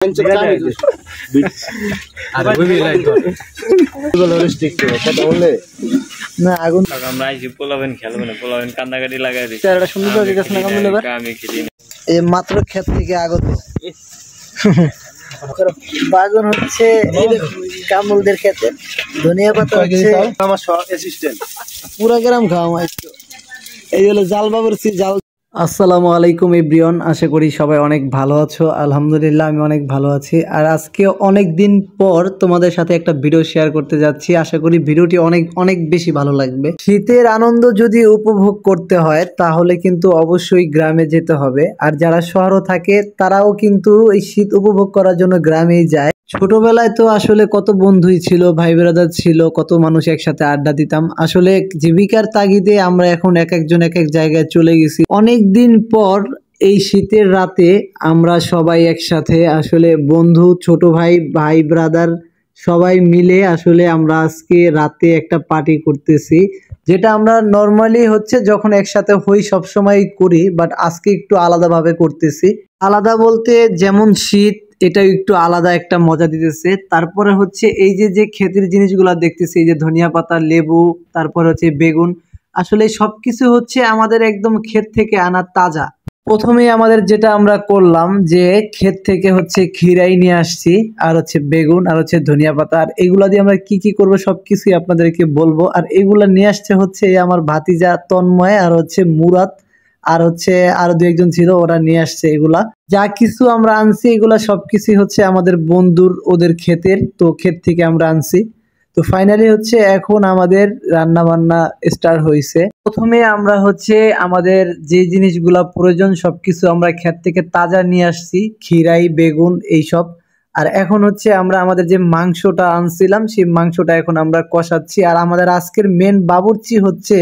না আগুন আমরা আইছি পোলাবেন খেলবো না, পোলাবেন কান্দাকাটি লাগাই দিই। এই মাত্র ক্ষেত থেকে আগত বাগান হচ্ছে কামরুলদের ক্ষেতে। ধনিয়া পাতা হচ্ছে আমার অ্যাসিস্ট্যান্ট। পুরা গ্রাম খাওয়া। এই হলো জাল বাবুরচি জাল। আসসালামু আলাইকুম এভরিওয়ান, আশা করি সবাই অনেক ভালো আছো। আলহামদুলিল্লাহ আমি অনেক ভালো আছি। আর আজকে অনেক দিন পর তোমাদের সাথে একটা ভিডিও শেয়ার করতে যাচ্ছি। আশা করি ভিডিওটি অনেক অনেক বেশি ভালো লাগবে। শীতের আনন্দ যদি উপভোগ করতে হয় তাহলে কিন্তু অবশ্যই গ্রামে যেতে হবে। আর যারা শহরে থাকে তারাও কিন্তু এই শীত উপভোগ করার জন্য গ্রামেই যায়। ছোটবেলায় তো আসলে কত বন্ধুই ছিল, ভাই ব্রাদার ছিল, কত মানুষ একসাথে আড্ডা দিতাম। আসলে জীবিকার তাগিদে আমরা এখন এক একজন এক এক জায়গায় চলে গেছি। অনেক দিন পর এই শীতের রাতে আমরা সবাই একসাথে আসলে বন্ধু, ছোট ভাই, ভাই ব্রাদার সবাই মিলে আসলে আমরা আজকে রাতে একটা পার্টি করতেছি, যেটা আমরা নর্মালি হচ্ছে যখন একসাথে হই সবসময় করি, বাট আজকে একটু আলাদাভাবে করতেছি। আলাদা বলতে যেমন শীত, এটা একটু আলাদা একটা মজা দিতেছে। তারপরে হচ্ছে এই যে ক্ষেতের জিনিসগুলো দেখতেছি, এই যে ধনিয়া পাতা, লেবু, তারপরে হচ্ছে বেগুন, আসলে সবকিছু হচ্ছে আমাদের একদম ক্ষেত থেকে আনা তাজা। প্রথমে আমাদের যেটা আমরা করলাম যে ক্ষেত থেকে হচ্ছে খিরাই নিয়ে আসছি, আর হচ্ছে বেগুন, আর হচ্ছে ধনিয়া পাতা। আর এগুলা দিয়ে আমরা কি কি করবো সবকিছুই আপনাদেরকে বলবো। আর এগুলা নিয়ে আসছে হচ্ছে আমার ভাতিজা তন্ময়, আর হচ্ছে মুরাদ, আর হচ্ছে আরো দু একজন ছিল, ওরা নিয়ে আসছে এগুলা। যা কিছু আমরা আনছি এগুলা সবকিছু হচ্ছে আমাদের বন্ধুর, ওদের ক্ষেতের, তো ক্ষেত থেকে আমরা আনছি। তো ফাইনালি হচ্ছে এখন আমাদের রান্না বান্না স্টার্ট হয়েছে। প্রথমে আমরা হচ্ছে আমাদের যে জিনিসগুলা প্রয়োজন সবকিছু আমরা ক্ষেত থেকে তাজা নিয়ে আসছি, খিরাই, বেগুন, এইসব। আর এখন হচ্ছে আমরা আমাদের যে মাংসটা আনছিলাম সেই মাংসটা এখন আমরা কষাচ্ছি। আর আমাদের আজকের মেন বাবুর্চি হচ্ছে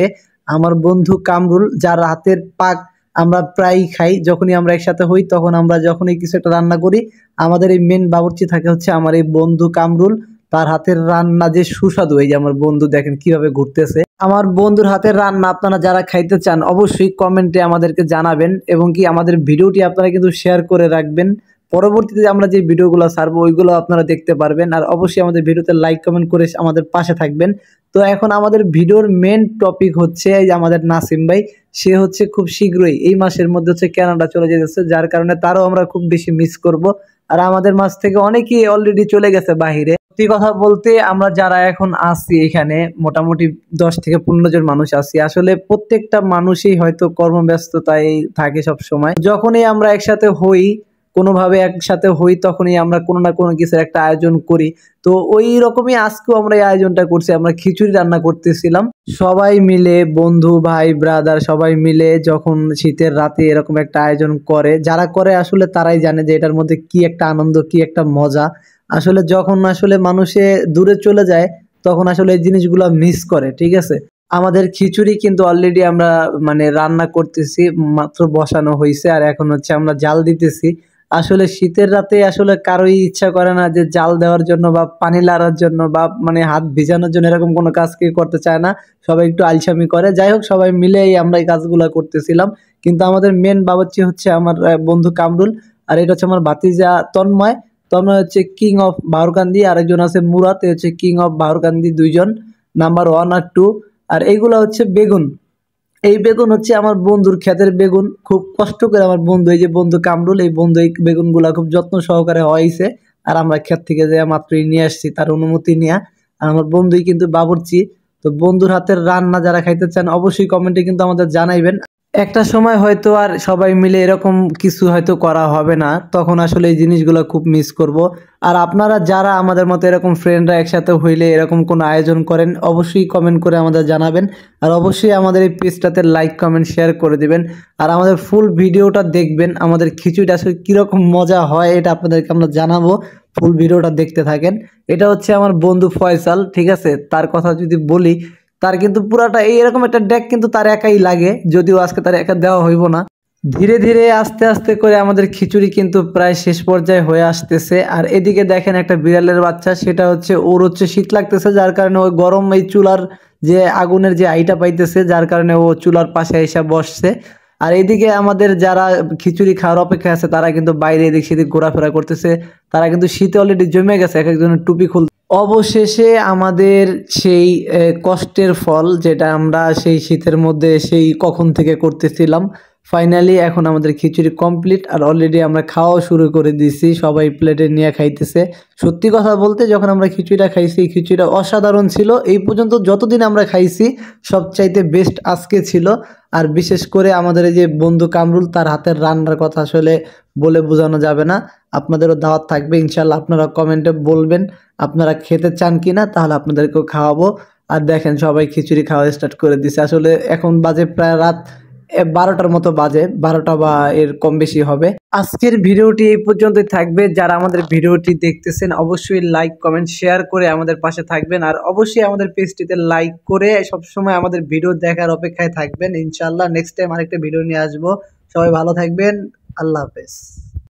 আমার বন্ধু কামরুল, যার হাতের পাক আমরা প্রায়ই খাই। যখনই আমরা একসাথে হই তখন আমরা যখনই কিছু একটা রান্না করি, আমাদের এই মেন বাবুর্চি থাকে হচ্ছে আমার এই বন্ধু কামরুল। তার হাতের রান্না যে সুস্বাদু, এই যে আমার বন্ধু দেখেন কিভাবে ঘুরতেছে। আমার বন্ধুর হাতের রান্না আপনারা যারা খাইতে চান অবশ্যই কমেন্টে আমাদেরকে জানাবেন, এবং কি আমাদের ভিডিওটি আপনারা কিন্তু শেয়ার করে রাখবেন। পরবর্তীতে আমরা যে ভিডিওগুলো ছাড়বো ওইগুলো আপনারা দেখতে পারবেন। আর অবশ্যই আমাদের ভিডিওতে লাইক কমেন্ট করে আমাদের পাশে থাকবেন। তো এখন আমাদের ভিডিওর মেন টপিক হচ্ছে এই যে আমাদের নাসিম ভাই, সে হচ্ছে খুব শীঘ্রই এই মাসের মধ্যে হচ্ছে কানাডা চলে যেতেছে, যার কারণে তারও আমরা খুব বেশি মিস করব। আর আমাদের মাঝ থেকে অনেকেই অলরেডি চলে গেছে বাহিরে। সত্যি কথা বলতে আমরা যারা এখন আছি এখানে মোটামুটি 10 থেকে 15 জন মানুষ আছি। আসলে প্রত্যেকটা মানুষই হয়তো কর্মব্যস্ততায় থাকে সব সময়। যখনই আমরা একসাথে হই, কোনোভাবে একসাথে হই, তখনই আমরা কোনো না কোনো কিছুর একটা আয়োজন করি। তো ওই রকমই আজকেও আমরা এই আয়োজনটা করছি। আমরা খিচুড়ি রান্না করতেছিলাম সবাই মিলে, বন্ধু, ভাই, ব্রাদার সবাই মিলে। যখন শীতের রাতে এরকম একটা আয়োজন করে, যারা করে আসলে তারাই জানে যে এটার মধ্যে কি একটা আনন্দ, কি একটা মজা। আসলে যখন আসলে মানুষে দূরে চলে যায় তখন আসলে এই জিনিসগুলো মিস করে। ঠিক আছে, আমাদের খিচুড়ি কিন্তু অলরেডি আমরা মানে রান্না করতেছি, মাত্র বসানো হয়েছে। আর এখন হচ্ছে আমরা জাল দিতেছি। আসলে শীতের রাতে আসলে কারোই ইচ্ছা করে না যে জাল দেওয়ার জন্য বা পানি লাড়ার জন্য বা মানে হাত ভিজানোর জন্য, এরকম কোনো কাজ কেউ করতে চায় না। সবাই একটু আলসামি করে। যাই হোক, সবাই মিলেই আমরা এই কাজগুলো করতেছিলাম। কিন্তু আমাদের মেন বাবুর্চি হচ্ছে আমার বন্ধু কামরুল, আর এটা হচ্ছে আমার ভাতিজা তন্ময়। তন্ময় হচ্ছে কিং অফ বাহারকান্দি, আরেকজন আছে মুরাদ, হচ্ছে কিং অফ বাহারকান্দি, দুইজন নাম্বার 1 আর 2। আর এইগুলো হচ্ছে বেগুন। এই বেগুন হচ্ছে আমার বন্ধুর ক্ষেতের বেগুন। খুব কষ্ট করে আমার বন্ধু, এই যে বন্ধু কামরুল, এই বন্ধু এই বেগুনগুলা খুব যত্ন সহকারে হয়েছে। আর আমরা ক্ষেত থেকে যে মাত্রই নিয়ে আসছি তার অনুমতি নিয়ে। আর আমার বন্ধুই কিন্তু বাবুর্চি। তো বন্ধুর হাতের রান্না যারা খাইতে চান অবশ্যই কমেন্টে কিন্তু আমাদের জানাইবেন। একটা সময় হয়তো আর সবাই মিলে এরকম কিছু হয়তো করা হবে না, তখন আসলে এই জিনিসগুলো খুব মিস করব। আর আপনারা যারা আমাদের মতো এরকম ফ্রেন্ডরা একসাথে হইলে এরকম কোনো আয়োজন করেন অবশ্যই কমেন্ট করে আমাদের জানাবেন। আর অবশ্যই আমাদের এই পেজটাতে লাইক কমেন্ট শেয়ার করে দিবেন। আর আমাদের ফুল ভিডিওটা দেখবেন, আমাদের খিচুড়িটা আসলে কীরকম মজা হয় এটা আপনাদেরকে আমরা জানাবো। ফুল ভিডিওটা দেখতে থাকেন। এটা হচ্ছে আমার বন্ধু ফয়সাল। ঠিক আছে, তার কথা যদি বলি, তার কিন্তু পুরাটা এইরকম একটা ডেক কিন্তু তার একাই লাগে, যদিও আজকে তার একা দেওয়া হইব না। ধীরে ধীরে আস্তে আস্তে করে আমাদের খিচুড়ি কিন্তু প্রায় শেষ পর্যায়ে হয়ে আসতেছে। আর এদিকে দেখেন একটা বিড়ালের বাচ্চা, সেটা হচ্ছে ওর হচ্ছে শীত লাগতেছে, যার কারণে ওই গরম এই চুলার যে আগুনের যে আইটা পাইতেছে, যার কারণে ও চুলার পাশে এসে বসছে। আর এইদিকে আমাদের যারা খিচুড়ি খাওয়ার অপেক্ষা আছে তারা কিন্তু বাইরে এদিক সেদিক ঘোরাফেরা করতেছে, তারা কিন্তু শীতে অলরেডি জমে গেছে, এক একজনের টুপি খুল। অবশেষে আমাদের সেই কষ্টের ফল, যেটা আমরা সেই শীতের মধ্যে সেই কখন থেকে করতেছিলাম, ফাইনালি এখন আমাদের খিচুড়ি কমপ্লিট। আর অলরেডি আমরা খাওয়াও শুরু করে দিয়েছি, সবাই প্লেটে নিয়ে খাইতেছে। সত্যি কথা বলতে যখন আমরা খিচুড়িটা খাইছি, এই খিচুড়িটা অসাধারণ ছিল। এই পর্যন্ত যতদিন আমরা খাইছি সবচাইতে বেস্ট আজকে ছিল। আর বিশেষ করে আমাদের এই যে বন্ধু কামরুল, তার হাতের রান্নার কথা আসলে বলে বোঝানো যাবে না। আপনাদেরও দাওয়াত থাকবে ইনশাল্লাহ, আপনারা কমেন্টে বলবেন আপনারা খেতে চান কিনা, তাহলে আপনাদেরকেও খাওয়াবো। আর দেখেন সবাই খিচুড়ি খাওয়া স্টার্ট করে দিছে। আসলে এখন বাজে প্রায় রাত 12টার মতো বাজে, 12টা বা এর কম বেশি হবে। আজকের ভিডিওটি এই পর্যন্তই থাকবে। যারা আমাদের ভিডিওটি দেখতেছেন অবশ্যই লাইক কমেন্ট শেয়ার করে আমাদের পাশে থাকবেন, আর অবশ্যই আমাদের পেজটিতে লাইক করে সবসময় আমাদের ভিডিও দেখার অপেক্ষায় থাকবেন। ইনশাল্লাহ নেক্সট টাইম আরেকটা ভিডিও নিয়ে আসবো। সবাই ভালো থাকবেন, আল্লাহ হাফেজ।